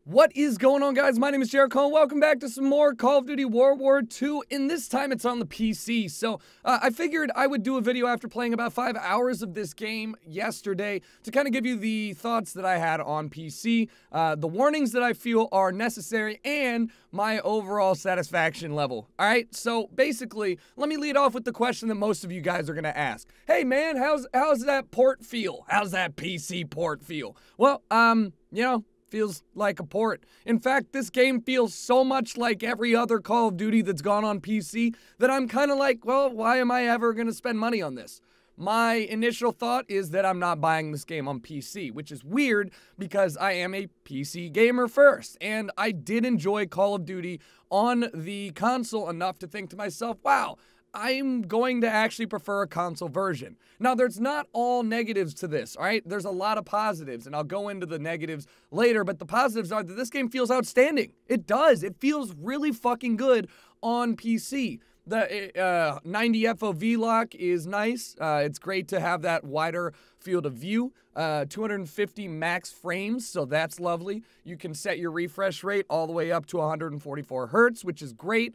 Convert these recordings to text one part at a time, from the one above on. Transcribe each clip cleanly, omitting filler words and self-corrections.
What is going on, guys? My name is JERICHO, and welcome back to some more Call of Duty World War II, and this time it's on the PC. So I figured I would do a video after playing about 5 hours of this game yesterday to kind of give you the thoughts that I had on PC, the warnings that I feel are necessary, and my overall satisfaction level. All right, so basically, let me lead off with the question that most of you guys are going to ask. Hey man, how's that port feel? How's that PC port feel? Well, feels like a port. In fact, this game feels so much like every other Call of Duty that's gone on PC that I'm kind of like, well, why am I ever going to spend money on this? My initial thought is that I'm not buying this game on PC, which is weird because I am a PC gamer first, and I did enjoy Call of Duty on the console enough to think to myself, wow, I'm going to actually prefer a console version. Now, there's not all negatives to this, all right? There's a lot of positives, and I'll go into the negatives later, but the positives are that this game feels outstanding. It does. It feels really fucking good on PC. The 90 FOV lock is nice. It's great to have that wider field of view. 250 max frames, so that's lovely. You can set your refresh rate all the way up to 144 hertz, which is great.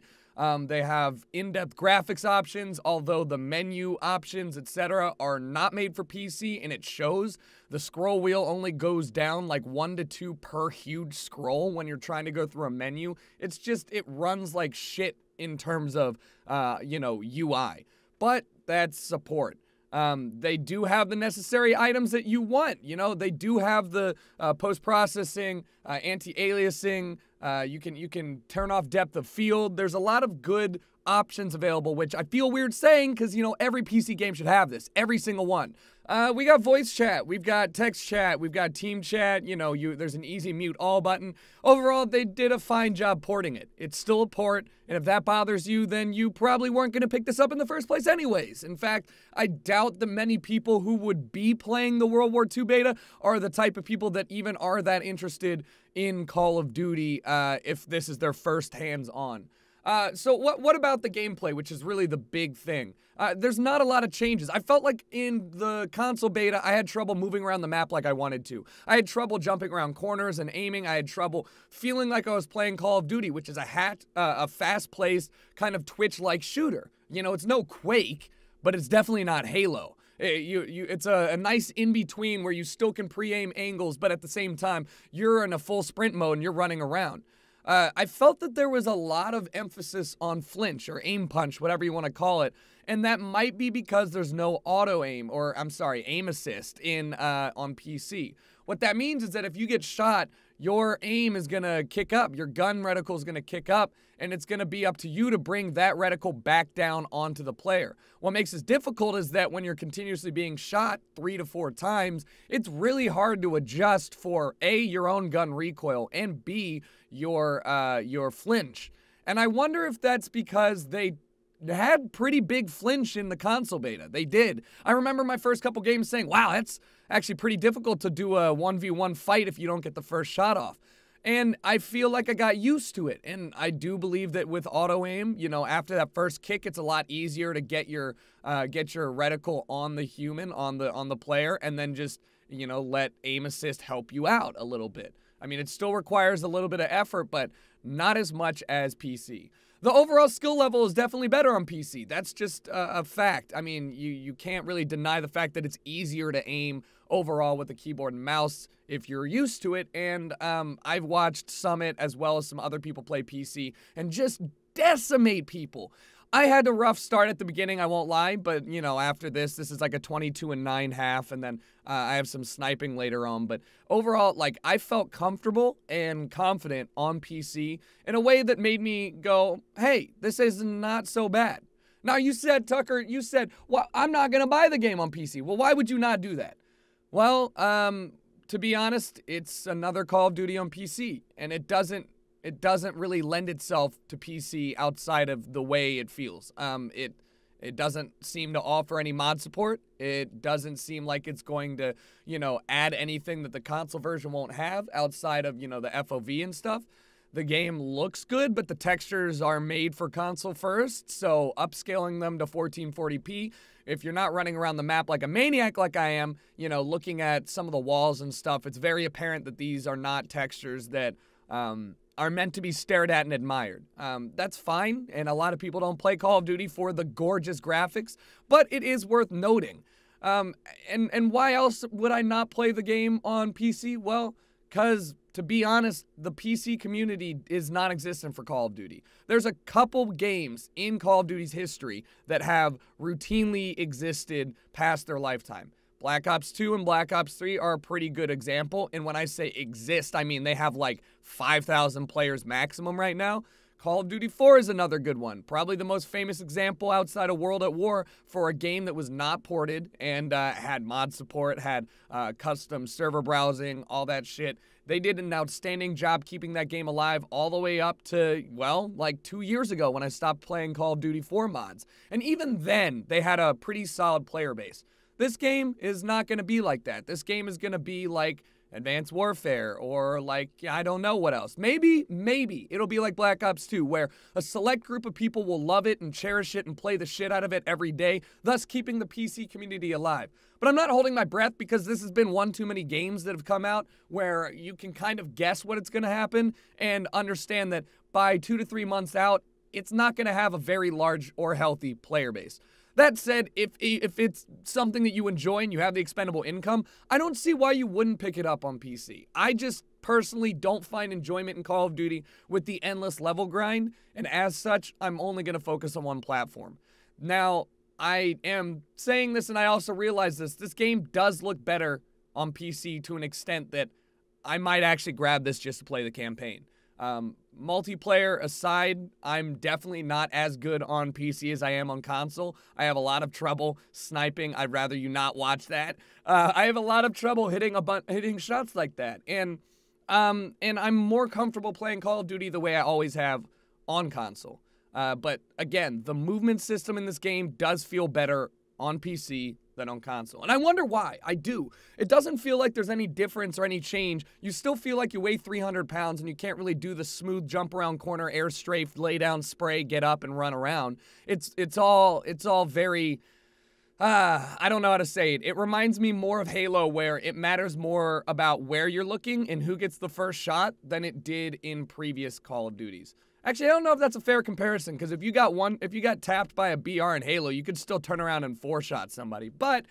They have in-depth graphics options, although the menu options, etc., are not made for PC, and it shows. The scroll wheel only goes down like 1 to 2 per huge scroll when you're trying to go through a menu. It's just, it runs like shit in terms of, UI. But that's support. They do have the necessary items that you want. They do have the post-processing, anti-aliasing. You can turn off depth of field. There's a lot of good options available, which I feel weird saying because, every PC game should have this. Every single one. We got voice chat. We've got text chat. We've got team chat. There's an easy mute all button. Overall, they did a fine job porting it. It's still a port, and if that bothers you, then you probably weren't going to pick this up in the first place anyways. In fact, I doubt that many people who would be playing the World War II beta are the type of people that even are that interested in Call of Duty if this is their first hands-on. So what about the gameplay, which is really the big thing? There's not a lot of changes. I felt like in the console beta, I had trouble moving around the map like I wanted to. I had trouble jumping around corners and aiming. I had trouble feeling like I was playing Call of Duty, which is a fast-paced kind of Twitch-like shooter. It's no Quake, but it's definitely not Halo. It's a nice in-between where you still can pre-aim angles, but at the same time, you're in a full sprint mode and you're running around. I felt that there was a lot of emphasis on flinch or aim punch, whatever you want to call it, and that might be because there's no auto aim, or aim assist on PC. What that means is that if you get shot, your aim is going to kick up, your gun reticle is going to kick up, and it's going to be up to you to bring that reticle back down onto the player. What makes this difficult is that when you're continuously being shot 3 to 4 times, it's really hard to adjust for A, your own gun recoil, and B, your flinch. And I wonder if that's because they had pretty big flinch in the console beta. They did. I remember my first couple games saying, wow, that's actually pretty difficult to do a 1v1 fight if you don't get the first shot off. And I feel like I got used to it. And I do believe that with auto aim, after that first kick, it's a lot easier to get your reticle on the human, on the player, and then just, let aim assist help you out a little bit. I mean, it still requires a little bit of effort, but not as much as PC. The overall skill level is definitely better on PC. That's just a fact. I mean, you can't really deny the fact that it's easier to aim overall with the keyboard and mouse if you're used to it. And I've watched Summit as well as some other people play PC and just decimate people. I had a rough start at the beginning, I won't lie, but, after this is like a 22-9 half, and then I have some sniping later on. But overall, I felt comfortable and confident on PC in a way that made me go, hey, this is not so bad. Now, you said, Tucker, well, I'm not going to buy the game on PC. Well, why would you not do that? Well, to be honest, it's another Call of Duty on PC, and it doesn't really lend itself to PC outside of the way it feels. It doesn't seem to offer any mod support. It doesn't seem like it's going to, add anything that the console version won't have outside of, the FOV and stuff. The game looks good, but the textures are made for console first, so upscaling them to 1440p, if you're not running around the map like a maniac like I am, looking at some of the walls and stuff, it's very apparent that these are not textures that are meant to be stared at and admired. That's fine, and a lot of people don't play Call of Duty for the gorgeous graphics, but it is worth noting. And why else would I not play the game on PC? Well, because, to be honest, the PC community is non-existent for Call of Duty. There's a couple games in Call of Duty's history that have routinely existed past their lifetime. Black Ops 2 and Black Ops 3 are a pretty good example, and when I say exist, I mean they have like 5,000 players maximum right now. Call of Duty 4 is another good one. Probably the most famous example outside of World at War for a game that was not ported and had mod support, had custom server browsing, all that shit. They did an outstanding job keeping that game alive all the way up to, well, like 2 years ago when I stopped playing Call of Duty 4 mods. And even then, they had a pretty solid player base. This game is not going to be like that. This game is going to be like Advanced Warfare or like, I don't know what else. Maybe it'll be like Black Ops 2, where a select group of people will love it and cherish it and play the shit out of it every day, thus keeping the PC community alive. But I'm not holding my breath because this has been one too many games that have come out where you can kind of guess what it's going to happen and understand that by 2 to 3 months out, it's not going to have a very large or healthy player base. That said, if it's something that you enjoy and you have the expendable income, I don't see why you wouldn't pick it up on PC. I just personally don't find enjoyment in Call of Duty with the endless level grind, and as such, I'm only going to focus on one platform. Now, I am saying this and I also realize this game does look better on PC to an extent that I might actually grab this just to play the campaign. Multiplayer aside, I'm definitely not as good on PC as I am on console. I have a lot of trouble sniping. I'd rather you not watch that. I have a lot of trouble hitting shots like that. And I'm more comfortable playing Call of Duty the way I always have on console. But again, the movement system in this game does feel better on PC than on console. And I wonder why. I do. It doesn't feel like there's any difference or any change. You still feel like you weigh 300 pounds and you can't really do the smooth jump around corner, air strafe, lay down, spray, get up and run around. It's all very, I don't know how to say it. It reminds me more of Halo, where it matters more about where you're looking and who gets the first shot than it did in previous Call of Duties. Actually, I don't know if that's a fair comparison, because if you got tapped by a BR in Halo, you could still turn around and 4-shot somebody. But,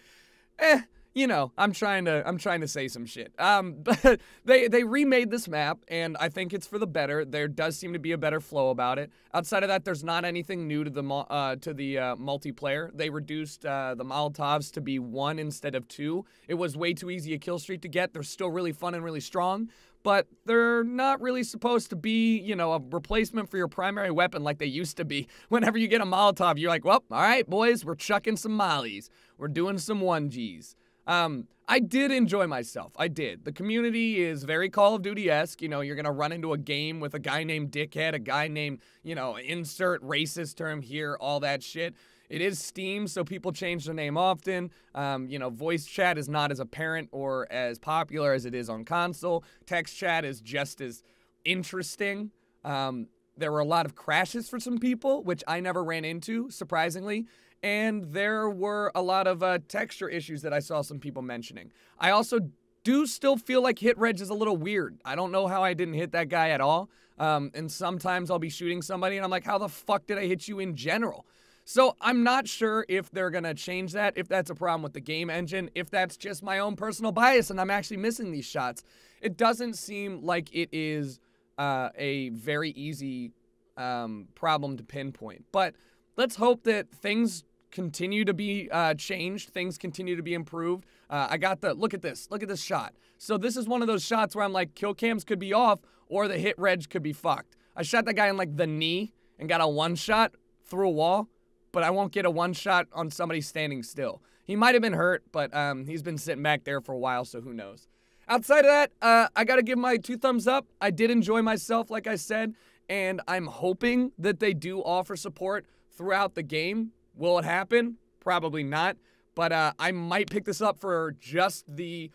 you know, I'm trying to say some shit. But they remade this map, and I think it's for the better. There does seem to be a better flow about it. Outside of that, there's not anything new to the multiplayer. They reduced the Molotovs to be 1 instead of 2. It was way too easy a kill streak to get. They're still really fun and really strong, but they're not really supposed to be, you know, a replacement for your primary weapon like they used to be. Whenever you get a Molotov, you're like, well, all right, boys, we're chucking some mollies. We're doing some 1Gs. I did enjoy myself. I did. The community is very Call of Duty-esque. You know, you're going to run into a game with a guy named Dickhead, a guy named, you know, insert racist term here, all that shit. It is Steam, so people change their name often. You know, voice chat is not as apparent or as popular as it is on console. Text chat is just as interesting. There were a lot of crashes for some people, which I never ran into, surprisingly. And there were a lot of texture issues that I saw some people mentioning. I also do still feel like hit reg is a little weird. I don't know how I didn't hit that guy at all. And sometimes I'll be shooting somebody and I'm like, how the fuck did I hit you in general? So I'm not sure if they're going to change that, if that's a problem with the game engine, if that's just my own personal bias and I'm actually missing these shots. It doesn't seem like it is a very easy problem to pinpoint. But let's hope that things continue to be changed, things continue to be improved. I got look at this shot. So this is one of those shots where I'm like, kill cams could be off or the hit reg could be fucked. I shot that guy in like the knee and got a 1-shot through a wall, but I won't get a 1-shot on somebody standing still. He might have been hurt, but he's been sitting back there for a while, so who knows. Outside of that, I gotta give my 2 thumbs up. I did enjoy myself, like I said, and I'm hoping that they do offer support throughout the game. Will it happen? Probably not, but I might pick this up for just the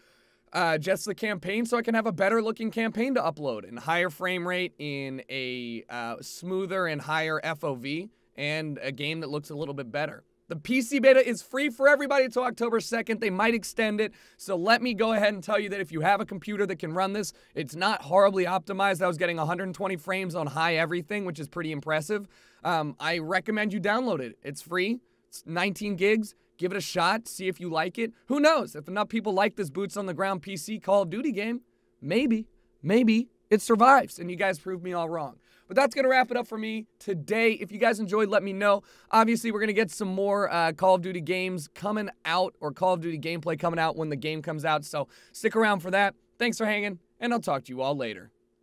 campaign so I can have a better looking campaign to upload in higher frame rate, in a smoother and higher FOV, and a game that looks a little bit better. The PC beta is free for everybody until October 2nd. They might extend it. So let me go ahead and tell you that if you have a computer that can run this, it's not horribly optimized. I was getting 120 frames on high everything, which is pretty impressive. I recommend you download it. It's free. It's 19 gigs. Give it a shot. See if you like it. Who knows? If enough people like this boots on the ground PC Call of Duty game, maybe it survives and you guys proved me all wrong. But that's going to wrap it up for me today. If you guys enjoyed, let me know. Obviously, we're going to get some more Call of Duty games coming out, or Call of Duty gameplay coming out when the game comes out. So stick around for that. Thanks for hanging, and I'll talk to you all later.